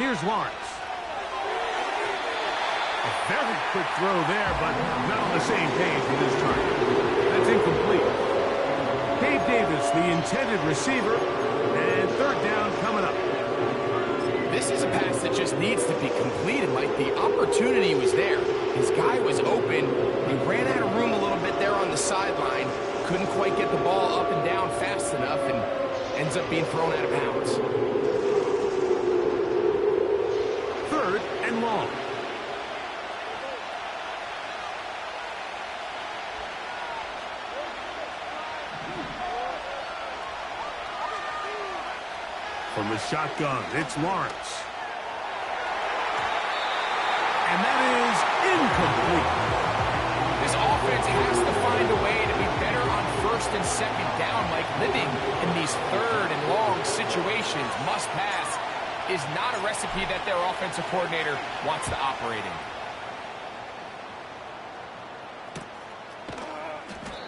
Here's Lawrence. A very quick throw there, but not on the same page with his target. That's incomplete. Gabe Davis, the intended receiver, and third down coming up. This is a pass that just needs to be completed, Mike. The opportunity was there. His guy was open. He ran out of room a little bit there on the sideline. Couldn't quite get the ball up and down fast enough and ends up being thrown out of bounds. Third and long. From the shotgun, it's Lawrence. And that is incomplete. This offense has to find a way to be better on first and second down, like living in these third and long situations. Must pass is not a recipe that their offensive coordinator wants to operate in.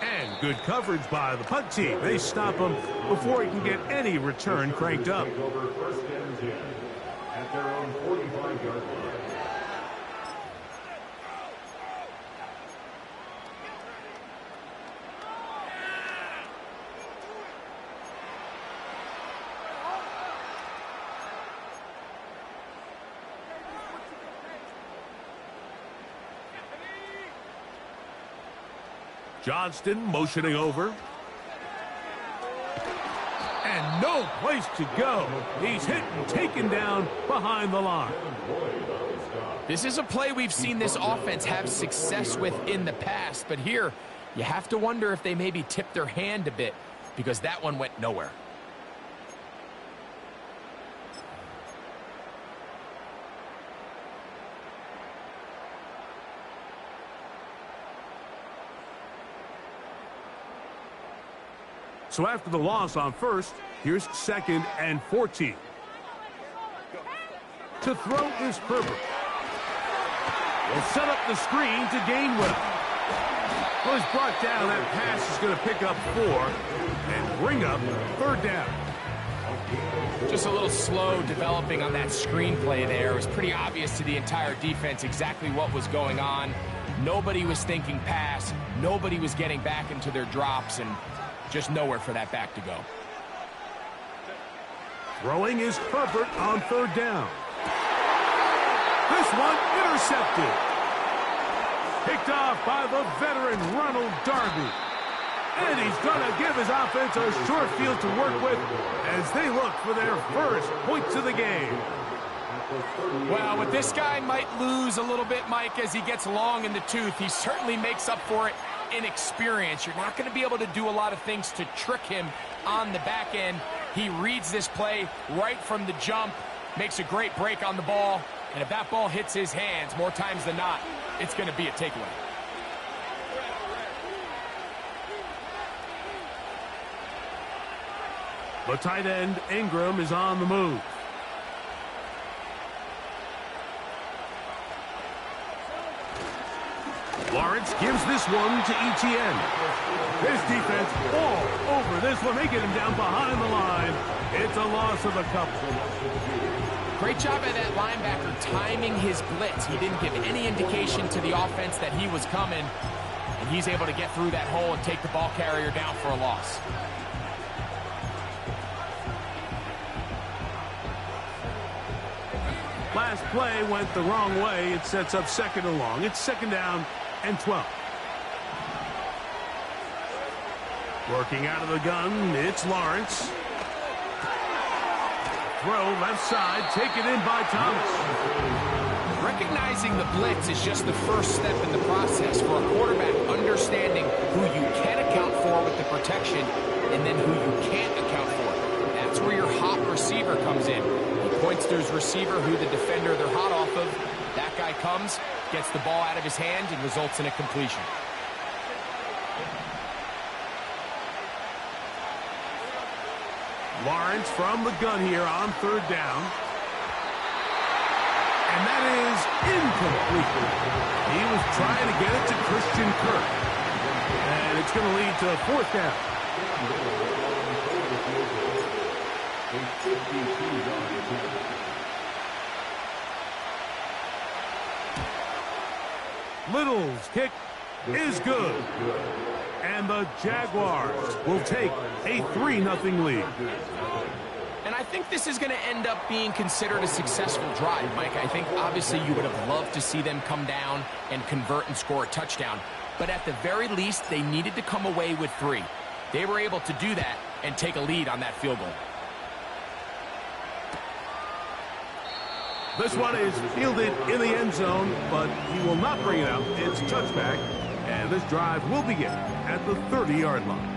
And good coverage by the punt team. They stop him before he can get any return cranked up. First and 10 at their own 45-yard line. Johnston motioning over. And no place to go. He's hit and taken down behind the line. This is a play we've seen this offense have success with in the past, but here you have to wonder if they maybe tipped their hand a bit because that one went nowhere. So after the loss on first, here's second and 14. To throw is Herbert. Will set up the screen to gain well. Well, he's brought down. That pass is going to pick up 4 and bring up third down. Just a little slow developing on that screenplay there. It was pretty obvious to the entire defense exactly what was going on. Nobody was thinking pass. Nobody was getting back into their drops, and just nowhere for that back to go. Throwing is Herbert on third down. This one intercepted. Picked off by the veteran Ronald Darby. And he's going to give his offense a short field to work with as they look for their first points of the game. Well, what this guy might lose a little bit, Mike, as he gets long in the tooth, he certainly makes up for it in experience. You're not going to be able to do a lot of things to trick him on the back end. He reads this play right from the jump, makes a great break on the ball, and if that ball hits his hands more times than not, it's going to be a takeaway. The tight end, Ingram, is on the move. Lawrence gives this one to Etienne. His defense all over this one. They get him down behind the line. It's a loss of a couple. Great job by that linebacker timing his blitz. He didn't give any indication to the offense that he was coming, and he's able to get through that hole and take the ball carrier down for a loss. Last play went the wrong way. It sets up second and long. It's second down and 12. Working out of the gun, it's Lawrence. Throw left side, taken in by Thomas. Recognizing the blitz is just the first step in the process for a quarterback, understanding who you can account for with the protection and then who you can't account for. That's where your hot receiver comes in. He points to his receiver, who the defender they're hot off of. That guy comes, gets the ball out of his hand, and results in a completion. Lawrence from the gun here on third down. And that is incomplete. He was trying to get it to Christian Kirk. And it's going to lead to a fourth down. Little's kick is good. And the Jaguars will take a 3-0 lead. And I think this is going to end up being considered a successful drive, Mike. I think obviously you would have loved to see them come down and convert and score a touchdown. But at the very least, they needed to come away with 3. They were able to do that and take a lead on that field goal. This one is fielded in the end zone, but he will not bring it out. It's touchback, and this drive will begin at the 30-yard line.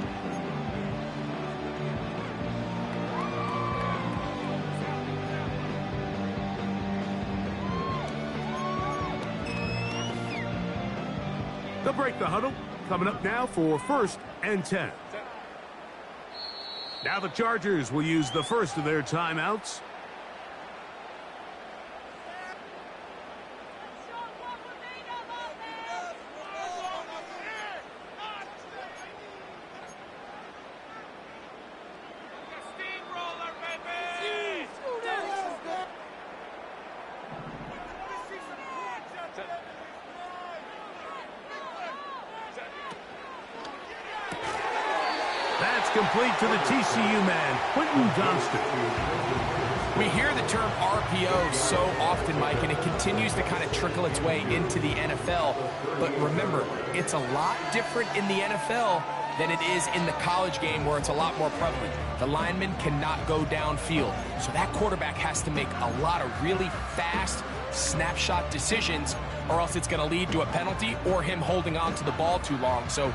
They'll break the huddle. Coming up now for 1st and 10. Now the Chargers will use the first of their timeouts. That's complete to the TCU man, Quentin Johnston. We hear the term RPO so often, Mike, and it continues to kind of trickle its way into the NFL. But remember, it's a lot different in the NFL than it is in the college game where it's a lot more prevalent. The lineman cannot go downfield, so that quarterback has to make a lot of really fast snapshot decisions, or else it's going to lead to a penalty or him holding on to the ball too long. So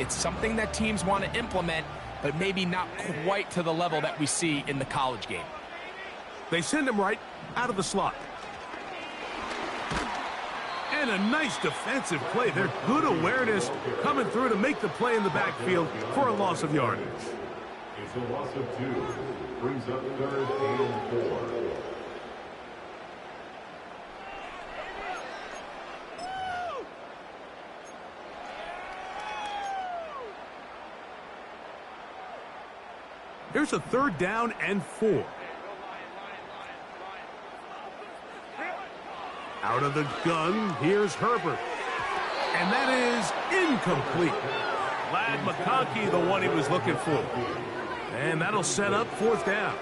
it's something that teams want to implement, but maybe not quite to the level that we see in the college game. They send him right out of the slot. And a nice defensive play. They're good awareness coming through to make the play in the backfield for a loss of yardage. It's a loss of 2. Brings up 3rd and 4. Here's a 3rd down and 4. Out of the gun, here's Herbert. And that is incomplete. Lad McConkey, the one he was looking for. And that'll set up 4th down.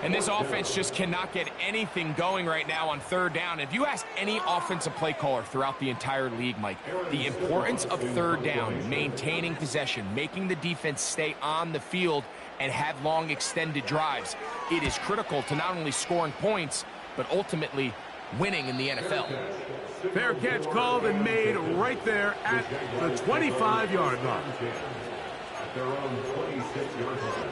And this offense just cannot get anything going right now on 3rd down. If you ask any offensive play caller throughout the entire league, Mike, the importance of 3rd down, maintaining possession, making the defense stay on the field and have long extended drives, it is critical to not only scoring points, but ultimately winning in the NFL. Fair catch called and made right there at the 25-yard line. At their own 26-yard line.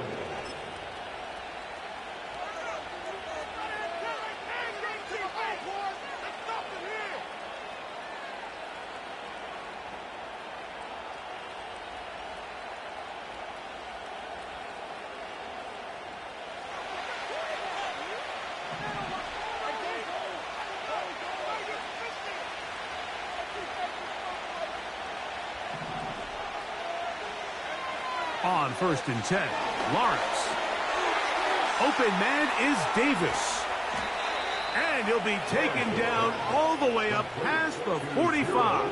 On 1st and 10, Lawrence. Open man is Davis. And he'll be taken down all the way up past the 45.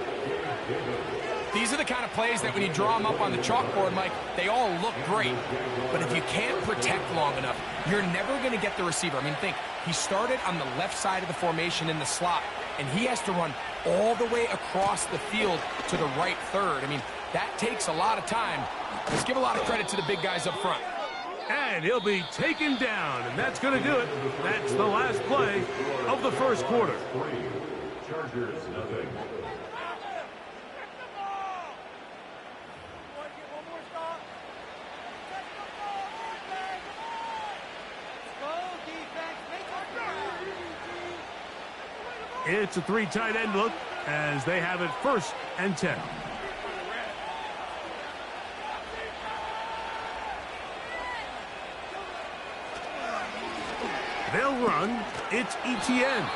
These are the kind of plays that when you draw them up on the chalkboard, Mike, they all look great. But if you can't protect long enough, you're never going to get the receiver. I mean, think, he started on the left side of the formation in the slot, and he has to run all the way across the field to the right 3rd. I mean, that takes a lot of time. Let's give a lot of credit to the big guys up front. And he'll be taken down, and that's going to do it. That's the last play of the 1st quarter. Chargers, nothing. It's a 3 tight end look as they have it 1st and 10. They'll run. It's ETN.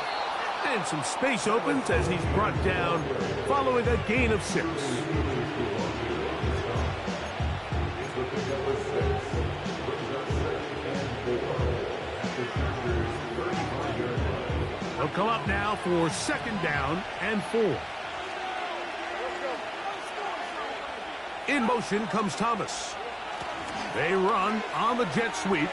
And some space opens as he's brought down following a gain of 6. They'll come up now for 2nd down and 4. In motion comes Thomas. They run on the jet sweep.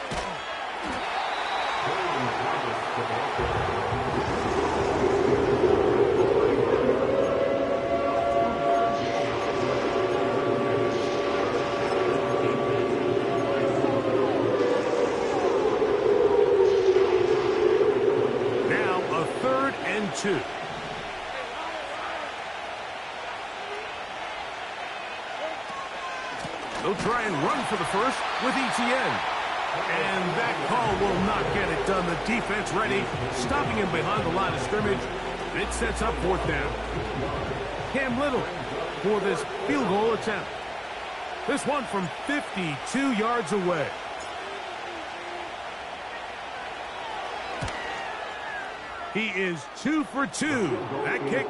Now a 3rd and 2. They'll try and run for the first with ETN. And that call will not get it done. The defense ready, stopping him behind the line of scrimmage. It sets up 4th down. Cam Little for this field goal attempt. This one from 52 yards away. He is 2 for 2. That kick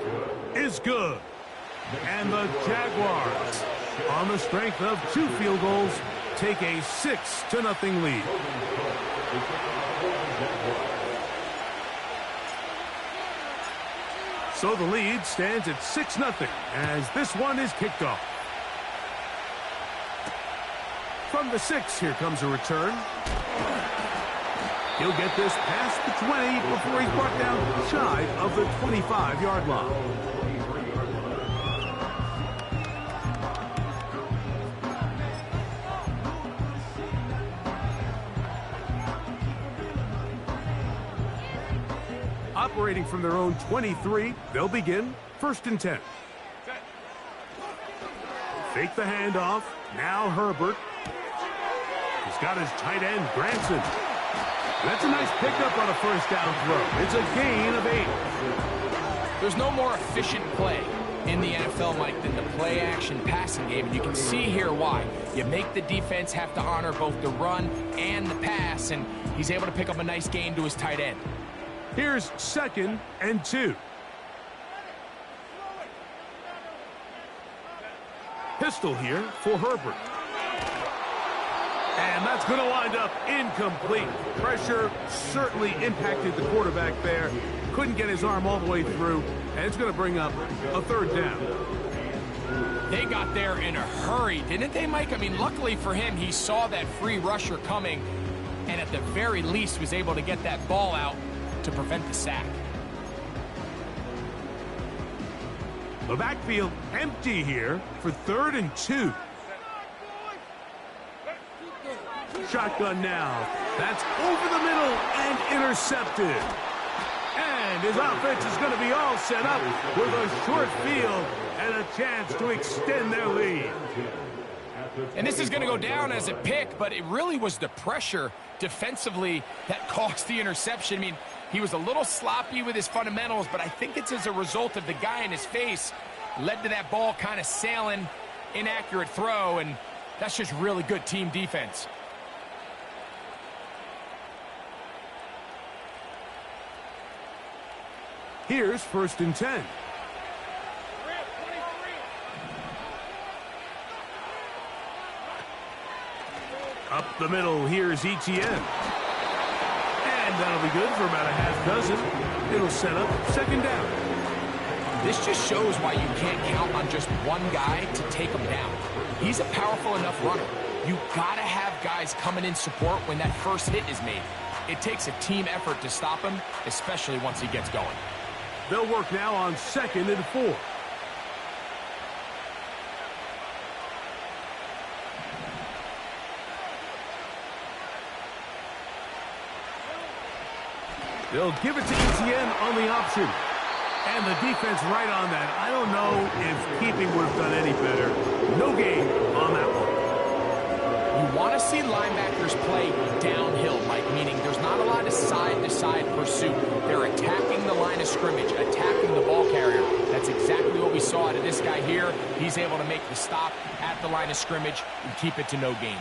is good. And the Jaguars, on the strength of 2 field goals, take a 6-0 lead. So the lead stands at 6-0 as this one is kicked off. From the 6, here comes a return. He'll get this past the 20 before he's brought down shy of the 25-yard line. Operating from their own 23, they'll begin 1st and 10. Fake the handoff. Now Herbert. He's got his tight end, Granson. That's a nice pickup on a 1st down throw. It's a gain of 8. There's no more efficient play in the NFL, Mike, than the play-action passing game. And you can see here why. You make the defense have to honor both the run and the pass, and he's able to pick up a nice gain to his tight end. Here's 2nd and 2. Pistol here for Herbert. And that's going to wind up incomplete. Pressure certainly impacted the quarterback there. Couldn't get his arm all the way through. And it's going to bring up a 3rd down. They got there in a hurry, didn't they, Mike? I mean, luckily for him, he saw that free rusher coming and at the very least was able to get that ball out to prevent the sack. The backfield empty here for 3rd and 2. Shotgun now. That's over the middle and intercepted. And his offense is going to be all set up with a short field and a chance to extend their lead. And this is going to go down as a pick, but it really was the pressure defensively that caused the interception. I mean, he was a little sloppy with his fundamentals, but I think it's as a result of the guy in his face led to that ball kind of sailing, inaccurate throw, and that's just really good team defense. Here's 1st and 10. Up the middle, here's ETN. And that'll be good for about a half dozen. It'll set up 2nd down. This just shows why you can't count on just one guy to take him down. He's a powerful enough runner. You gotta have guys coming in support when that first hit is made. It takes a team effort to stop him, especially once he gets going. They'll work now on 2nd and 4. They'll give it to ETN on the option. And the defense right on that. I don't know if keeping would have done any better. No gain on that one. You want to see linebackers play downhill, Mike, meaning there's not a lot of side-to-side pursuit. They're attacking the line of scrimmage, attacking the ball carrier. That's exactly what we saw out of this guy here. He's able to make the stop at the line of scrimmage and keep it to no gain.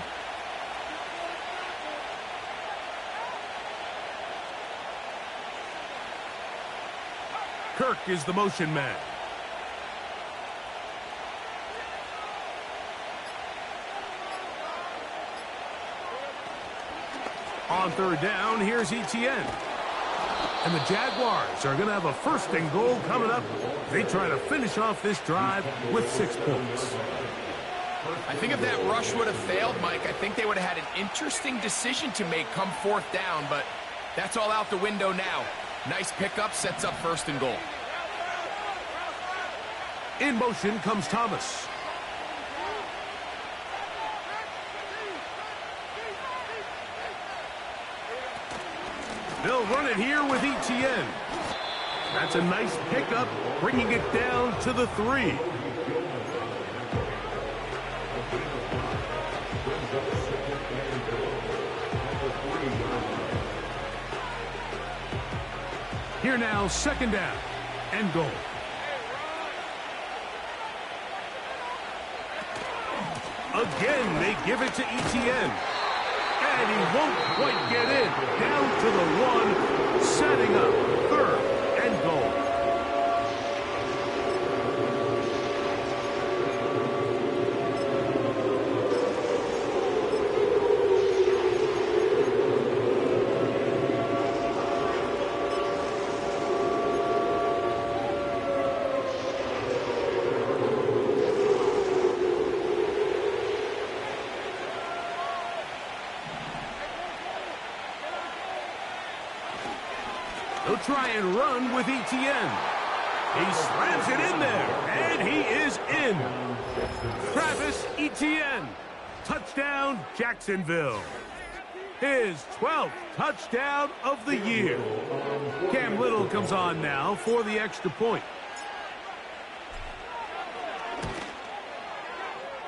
Kirk is the motion man. On 3rd down, here's ETN. And the Jaguars are going to have a first and goal coming up. They try to finish off this drive with 6 points. I think if that rush would have failed, Mike, I think they would have had an interesting decision to make come 4th down, but that's all out the window now. Nice pickup, sets up first and goal. In motion comes Thomas. They'll run it here with ETN. That's a nice pickup, bringing it down to the 3. Here now, 2nd down and goal. Again, they give it to ETN. And he won't quite get in. Down to the 1, setting up 3rd and goal. He'll try and run with ETN. He slams it in there, and he is in. Travis Etienne. Touchdown, Jacksonville. His 12th touchdown of the year. Cam Little comes on now for the extra point.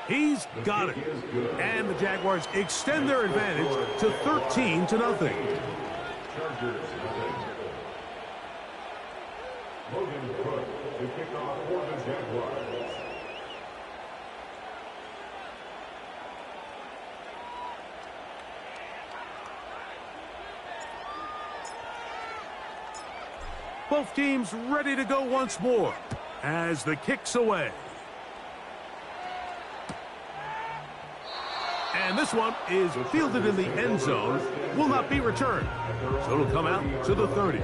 He's got it. And the Jaguars extend their advantage to 13-0. Logan Cook to kick off for the Jaguars. Both teams ready to go once more as the kick's away. And this one is fielded in the end zone, will not be returned. So it'll come out to the 30.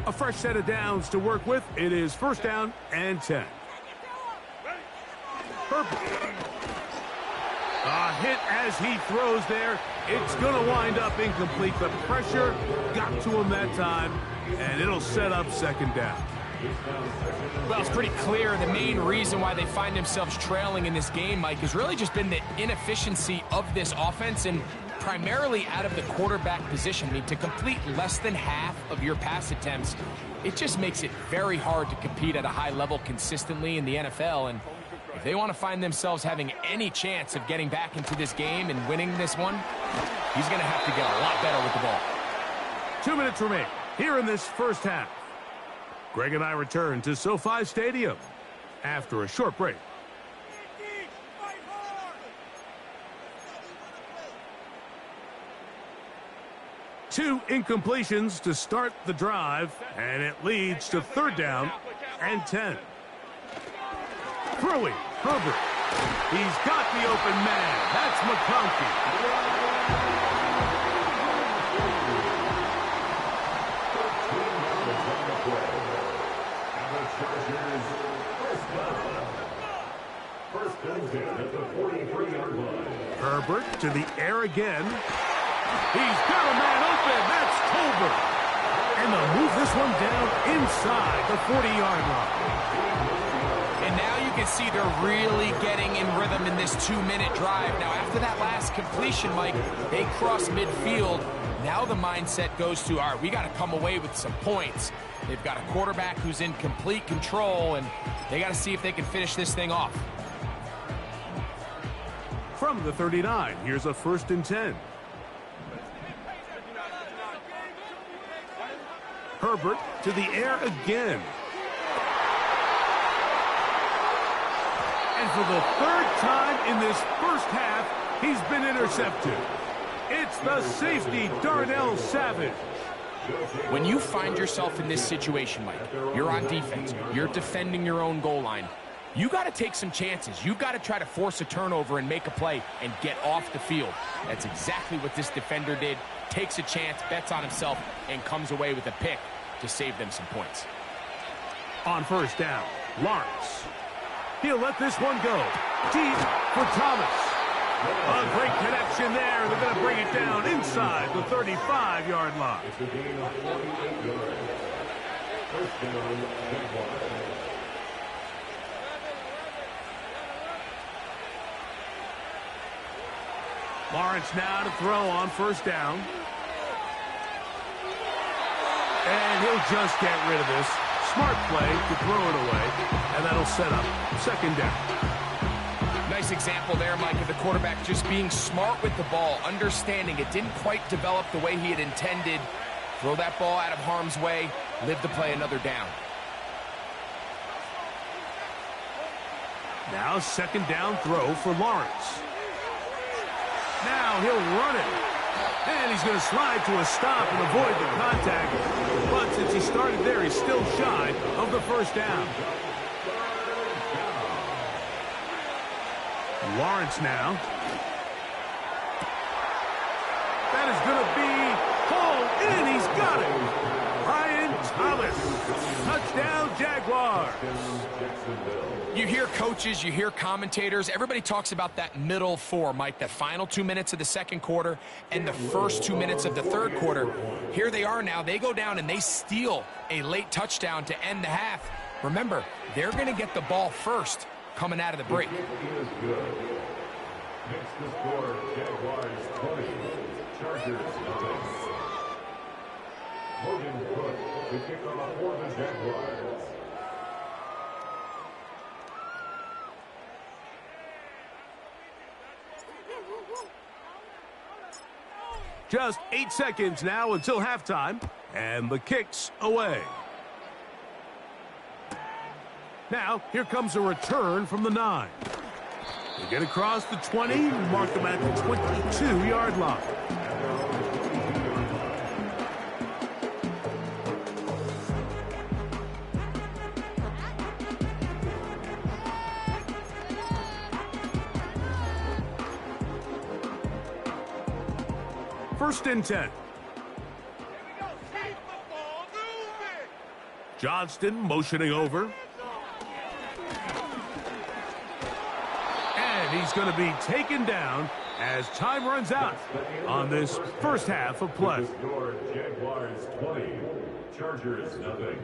A fresh set of downs to work with. It is 1st down and 10. Perfect. A hit as he throws there. It's going to wind up incomplete. The pressure got to him that time, and it'll set up 2nd down. Well, it's pretty clear the main reason why they find themselves trailing in this game, Mike, has really just been the inefficiency of this offense and primarily out of the quarterback position. I mean, to complete less than half of your pass attempts, it just makes it very hard to compete at a high level consistently in the NFL. And if they want to find themselves having any chance of getting back into this game and winning this one, he's going to have to get a lot better with the ball. 2 minutes remain here in this first half. Greg and I return to SoFi Stadium after a short break. Two incompletions to start the drive, and it leads to 3rd down and 10. Throwing, Herbert. He's got the open man. That's McConkey. First and 10 at the 43-yard line. Herbert to the air again. He's got a man open. That's Tolbert. And they'll move this one down inside the 40-yard line. And now you can see they're really getting in rhythm in this 2-minute drive. Now, after that last completion, Mike, they cross midfield. Now the mindset goes to, all right, we got to come away with some points. They've got a quarterback who's in complete control, and they got to see if they can finish this thing off. From the 39, here's a 1st and 10. Herbert to the air again. And for the 3rd time in this first half, he's been intercepted. It's the safety, Darnell Savage. When you find yourself in this situation, Mike, you're on defense, you're defending your own goal line. You got to take some chances. You've got to try to force a turnover and make a play and get off the field. That's exactly what this defender did. Takes a chance, bets on himself, and comes away with a pick to save them some points. On first down, Lawrence. He'll let this one go. Deep for Thomas. A great connection there. They're going to bring it down inside the 35-yard line. It's a gain of 48 yards. First down, Jaguars. Lawrence now to throw on first down. And he'll just get rid of this. Smart play to throw it away. And that'll set up second down. Nice example there, Mike, of the quarterback just being smart with the ball, understanding it didn't quite develop the way he had intended. Throw that ball out of harm's way, live to play another down. Now second down throw for Lawrence. Now he'll run it. And he's going to slide to a stop and avoid the contact. But since he started there, he's still shy of the first down. Lawrence now. That is going to be hauled in. He's got it. Brian Thomas. Touchdown, Jaguars. You hear coaches, you hear commentators, everybody talks about that middle four, Mike, the final 2 minutes of the second quarter and the first 2 minutes of the third quarter. Here they are now. They go down and they steal a late touchdown to end the half. Remember, they're going to get the ball first coming out of the break. Next to score, Jaguars 20, Chargers 9. Morgan Cook, the kickoff for the Jaguars. Just 8 seconds now until halftime, and the kick's away. Now, here comes a return from the 9. They get across the 20, mark them at the 22-yard line. First and 10. Johnston motioning over. And he's going to be taken down as time runs out on this first half of play. Jaguars 20, Chargers nothing.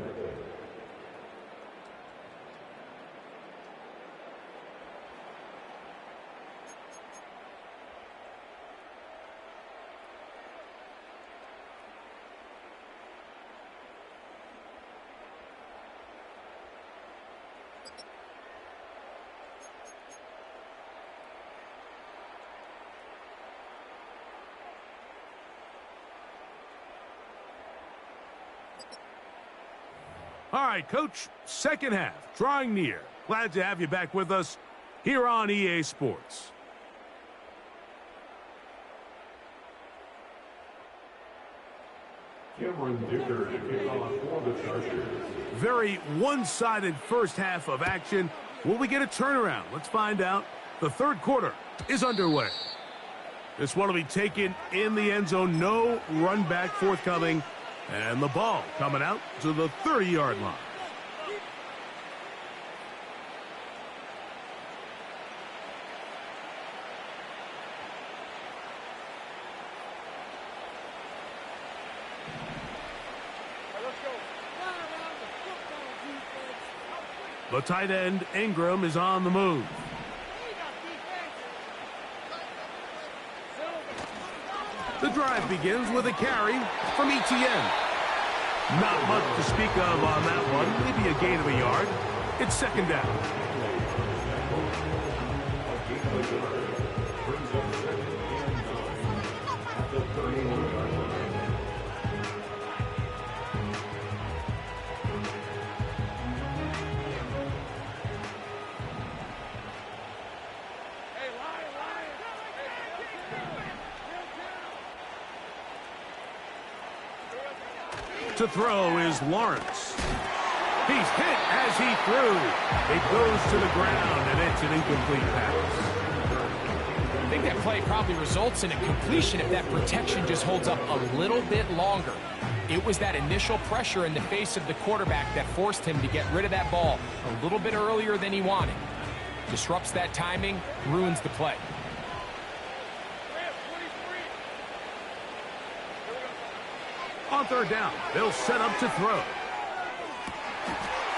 All right, Coach, second half, drawing near. Glad to have you back with us here on EA Sports. Cameron Dicker to kick off for the Chargers. Very one-sided first half of action. Will we get a turnaround? Let's find out. The third quarter is underway. This one will be taken in the end zone. No run back forthcoming. And the ball coming out to the 30-yard line. The tight end, Ingram, is on the move. The drive begins with a carry from Etienne. Not much to speak of on that one. Maybe a gain of a yard. It's second down. To throw is Lawrence. He's hit as he threw. It goes to the ground, and it's an incomplete pass. I think that play probably results in a completion if that protection just holds up a little bit longer. It was that initial pressure in the face of the quarterback that forced him to get rid of that ball a little bit earlier than he wanted. Disrupts that timing, ruins the play. On third down, they'll set up to throw.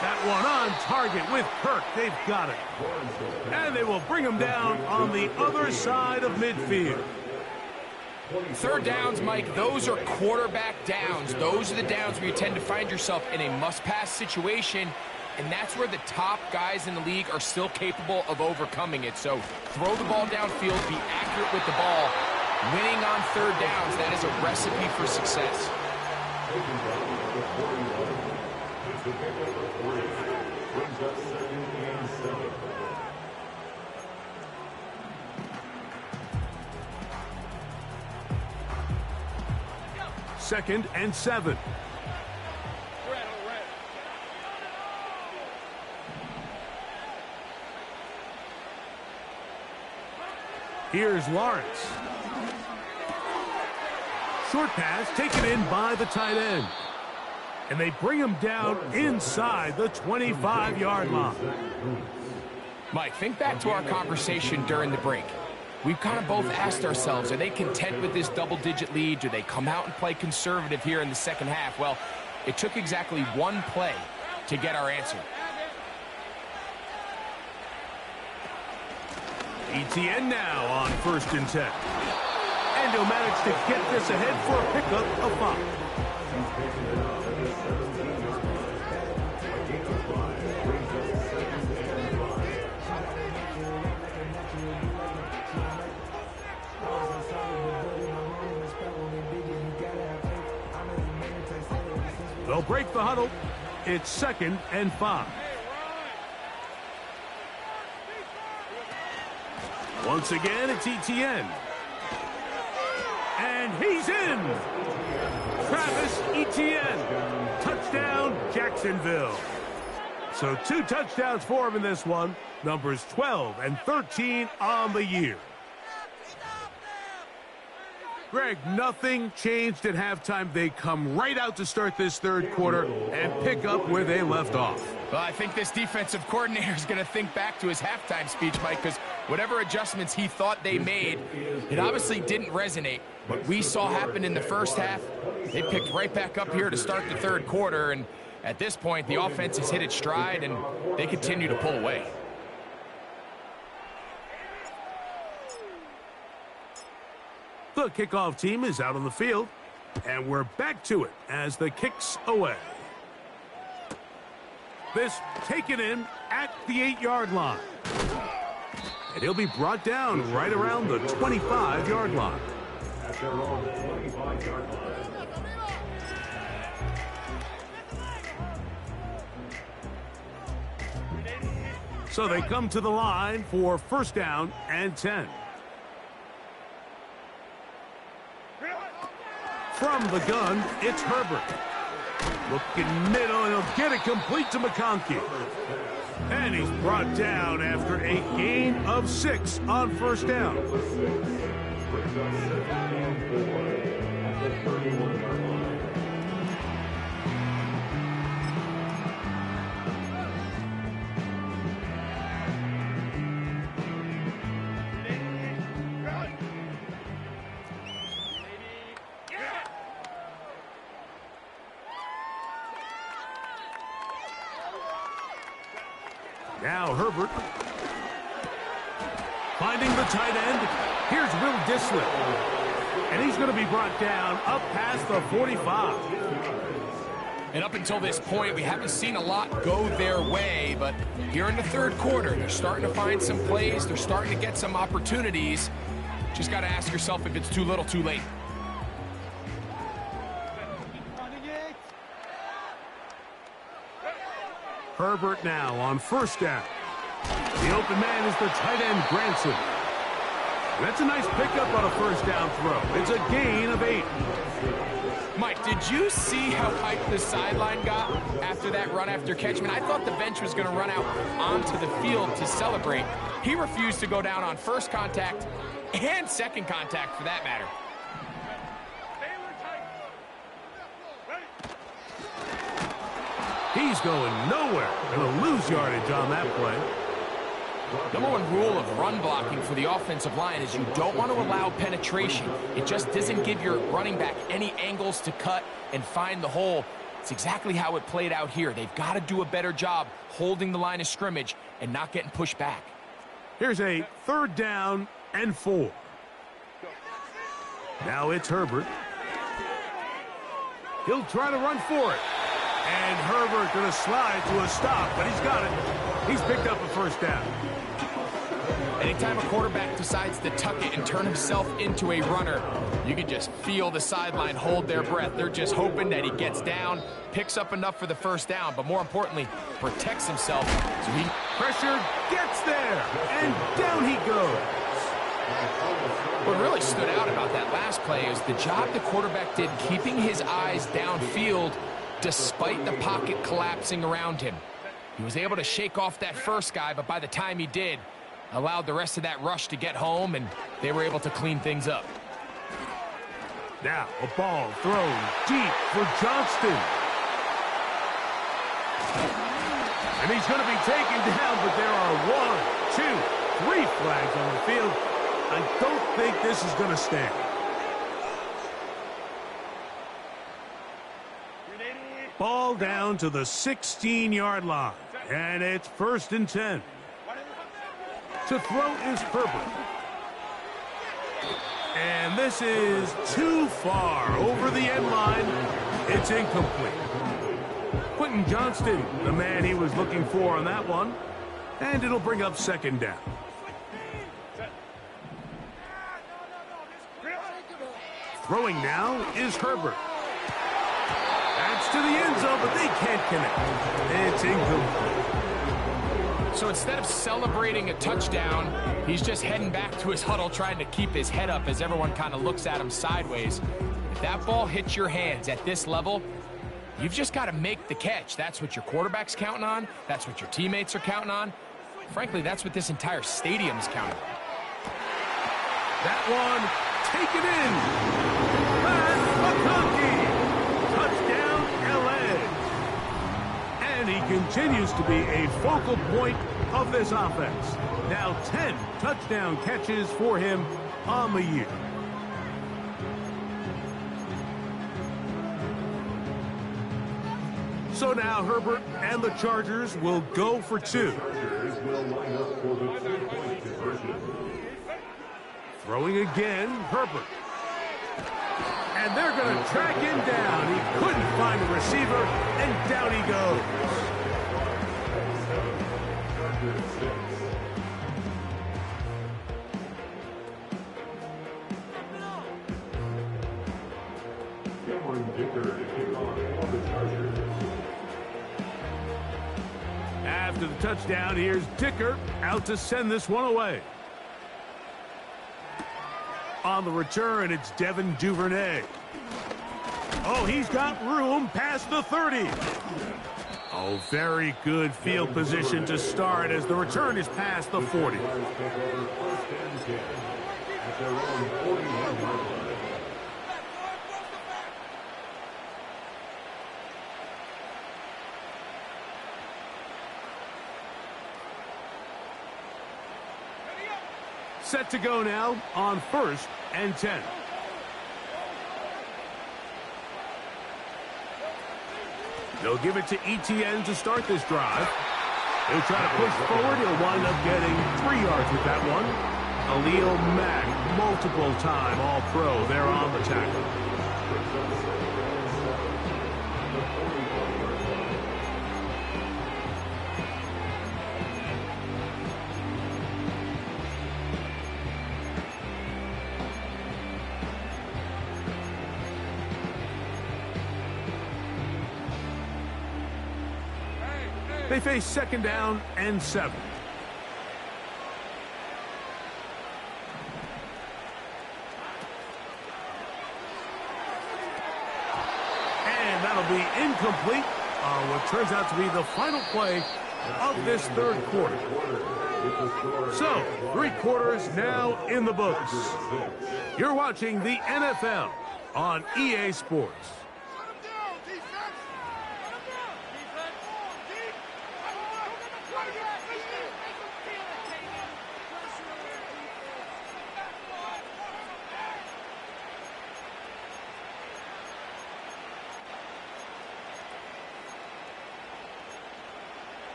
That one on target with Kirk. They've got it. And they will bring him down on the other side of midfield. Third downs, Mike, those are quarterback downs. Those are the downs where you tend to find yourself in a must-pass situation, and that's where the top guys in the league are still capable of overcoming it. So throw the ball downfield, be accurate with the ball. Winning on third downs, that is a recipe for success. Second and 7. Here's Lawrence. Short pass taken in by the tight end. And they bring him down inside the 25-yard line. Mike, think back to our conversation during the break. We've kind of both asked ourselves, are they content with this double-digit lead? Do they come out and play conservative here in the second half? Well, it took exactly one play to get our answer. ETN now on 1st and 10. And he'll manage to get this ahead for a pickup of 5. They'll break the huddle. It's 2nd and 5. Once again, it's ETN. And he's in. Travis Etienne. Touchdown, Jacksonville. So 2 touchdowns for him in this one. Numbers 12 and 13 on the year. Greg, nothing changed at halftime. They come right out to start this third quarter and pick up where they left off. Well, I think this defensive coordinator is going to think back to his halftime speech, Mike, because whatever adjustments he thought they made, it obviously didn't resonate. What we saw happen in the first half, they picked right back up here to start the third quarter, and at this point, the offense has hit its stride, and they continue to pull away. The kickoff team is out on the field, and we're back to it as the kick's away. This taken in at the 8-yard line. And he'll be brought down right around the 25-yard line. At their own 25-yard line. So they come to the line for 1st down and 10. From the gun, it's Herbert. Looking middle, and he'll get it complete to McConkey. And he's brought down after a gain of 6 on 1st down. Now Herbert finding the tight end. Here's Will Dissler. And he's going to be brought down up past the 45. And up until this point, we haven't seen a lot go their way, but here in the third quarter, they're starting to find some plays. They're starting to get some opportunities. Just got to ask yourself if it's too little, too late. Herbert now on 1st down. The open man is the tight end, Granson. That's a nice pickup on a first down throw. It's a gain of 8. Mike, did you see how hyped the sideline got after that run after catch? I mean, I thought the bench was going to run out onto the field to celebrate. He refused to go down on first contact and second contact, for that matter. He's going nowhere. Going to lose yardage on that play. Number one rule of run blocking for the offensive line is you don't want to allow penetration. It just doesn't give your running back any angles to cut and find the hole. It's exactly how it played out here. They've got to do a better job holding the line of scrimmage and not getting pushed back. Here's a 3rd down and 4. Now it's Herbert. He'll try to run for it. And Herbert going to slide to a stop, but he's got it. He's picked up a first down. Anytime a quarterback decides to tuck it and turn himself into a runner, you can just feel the sideline hold their breath. They're just hoping that he gets down, picks up enough for the first down, but more importantly, protects himself. So he pressure gets there, and down he goes. What really stood out about that last play is the job the quarterback did keeping his eyes downfield despite the pocket collapsing around him. He was able to shake off that first guy, but by the time he did, allowed the rest of that rush to get home, and they were able to clean things up. Now a ball thrown deep for Johnston. And he's going to be taken down, but there are 1, 2, 3 flags on the field. I don't think this is going to stand. Ball down to the 16-yard line, and it's 1st and 10. To throw is Herbert. And this is too far over the end line. It's incomplete. Quentin Johnston, the man he was looking for on that one. And it'll bring up 2nd down. Throwing now is Herbert. That's to the end zone, but they can't connect. It's incomplete. So instead of celebrating a touchdown, he's just heading back to his huddle trying to keep his head up as everyone kind of looks at him sideways. If that ball hits your hands at this level, you've just got to make the catch. That's what your quarterback's counting on. That's what your teammates are counting on. Frankly, that's what this entire stadium's counting on. That one taken in. Pat McConkey. Touchdown, LA. And he continues to be a focal point of this offense. Now 10 touchdown catches for him on the year. So now Herbert and the Chargers will go for 2. Throwing again, Herbert. And they're going to track him down. He couldn't find a receiver, and down he goes. After the touchdown, here's Dicker out to send this one away. On the return, it's Devin Duvernay. Oh, he's got room past the 30. Oh, very good field position to start as the return is past the 40. Set to go now on 1st and 10. They'll give it to ETN to start this drive. He'll try to push forward. He'll wind up getting 3 yards with that one. Khalil Mack, multiple time All-Pro there on the tackle. They face 2nd down and 7. That'll be incomplete on what turns out to be the final play of this third quarter. So, 3 quarters now in the books. You're watching the NFL on EA Sports.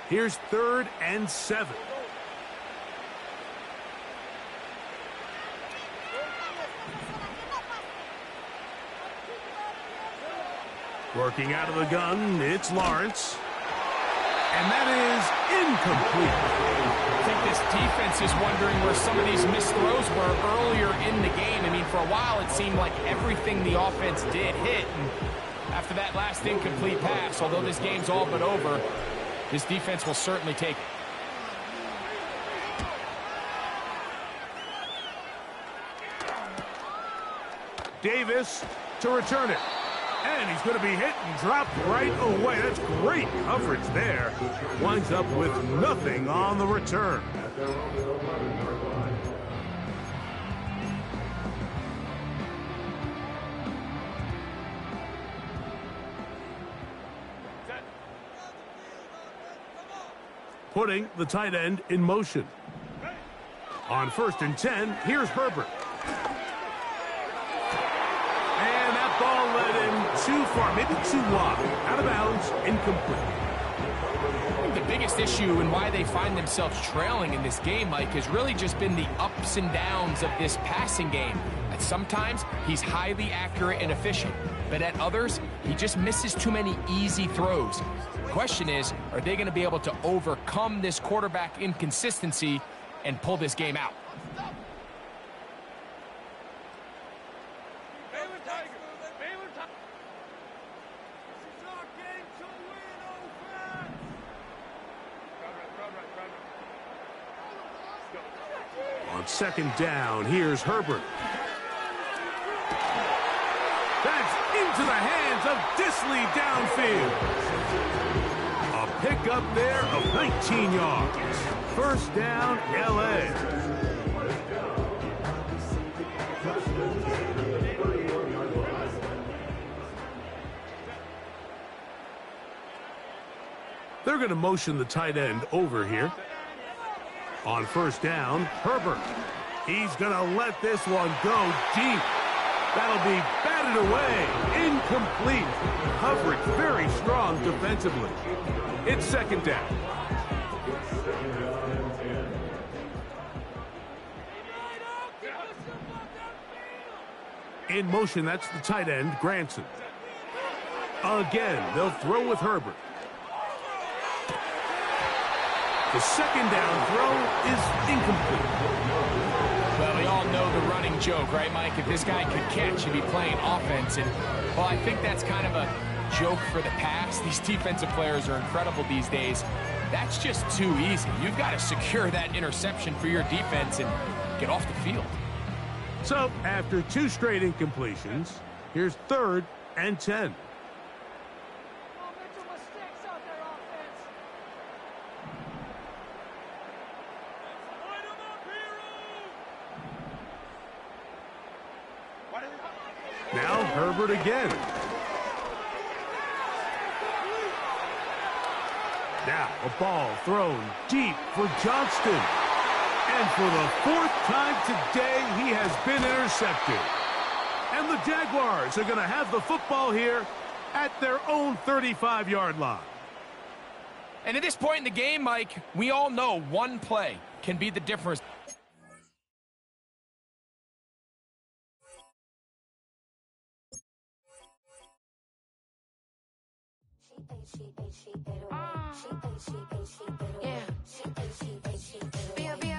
Here's 3rd and 7. Working out of the gun, it's Lawrence. And that is incomplete. I think this defense is wondering where some of these missed throws were earlier in the game. I mean, for a while it seemed like everything the offense did hit. And after that last incomplete pass, although this game's all but over, this defense will certainly take it. Davis to return it. And he's going to be hit and dropped right away. That's great coverage there. Winds up with nothing on the return. Putting the tight end in motion. On 1st and 10, here's Herbert. And that ball led him too far, maybe too wide. Out of bounds, incomplete. I think the biggest issue and why they find themselves trailing in this game, Mike, has really just been the ups and downs of this passing game. And sometimes he's highly accurate and efficient, but at others, he just misses too many easy throws. The question is, are they going to be able to overcome this quarterback inconsistency and pull this game out? On 2nd down, here's Herbert. That's into the hands of Disley downfield. A pickup there of 19 yards. 1st down, LA. They're going to motion the tight end over here. On 1st down, Herbert. He's going to let this one go deep. That'll be batted away. Incomplete. Coverage very strong defensively. It's 2nd down. In motion, that's the tight end, Granson. Again, they'll throw with Herbert. The 2nd down throw is incomplete. Well, we all know the running joke, right, Mike? If this guy could catch, he'd be playing offense. And, well, I think that's kind of a joke for the past. These defensive players are incredible these days. That's just too easy. You've got to secure that interception for your defense and get off the field. So, after 2 straight incompletions, here's 3rd and 10. Now Herbert again. Now a ball thrown deep for Johnston. And for the 4th time today, he has been intercepted. And the Jaguars are going to have the football here at their own 35-yard line. And at this point in the game, Mike, we all know one play can be the difference. Yeah.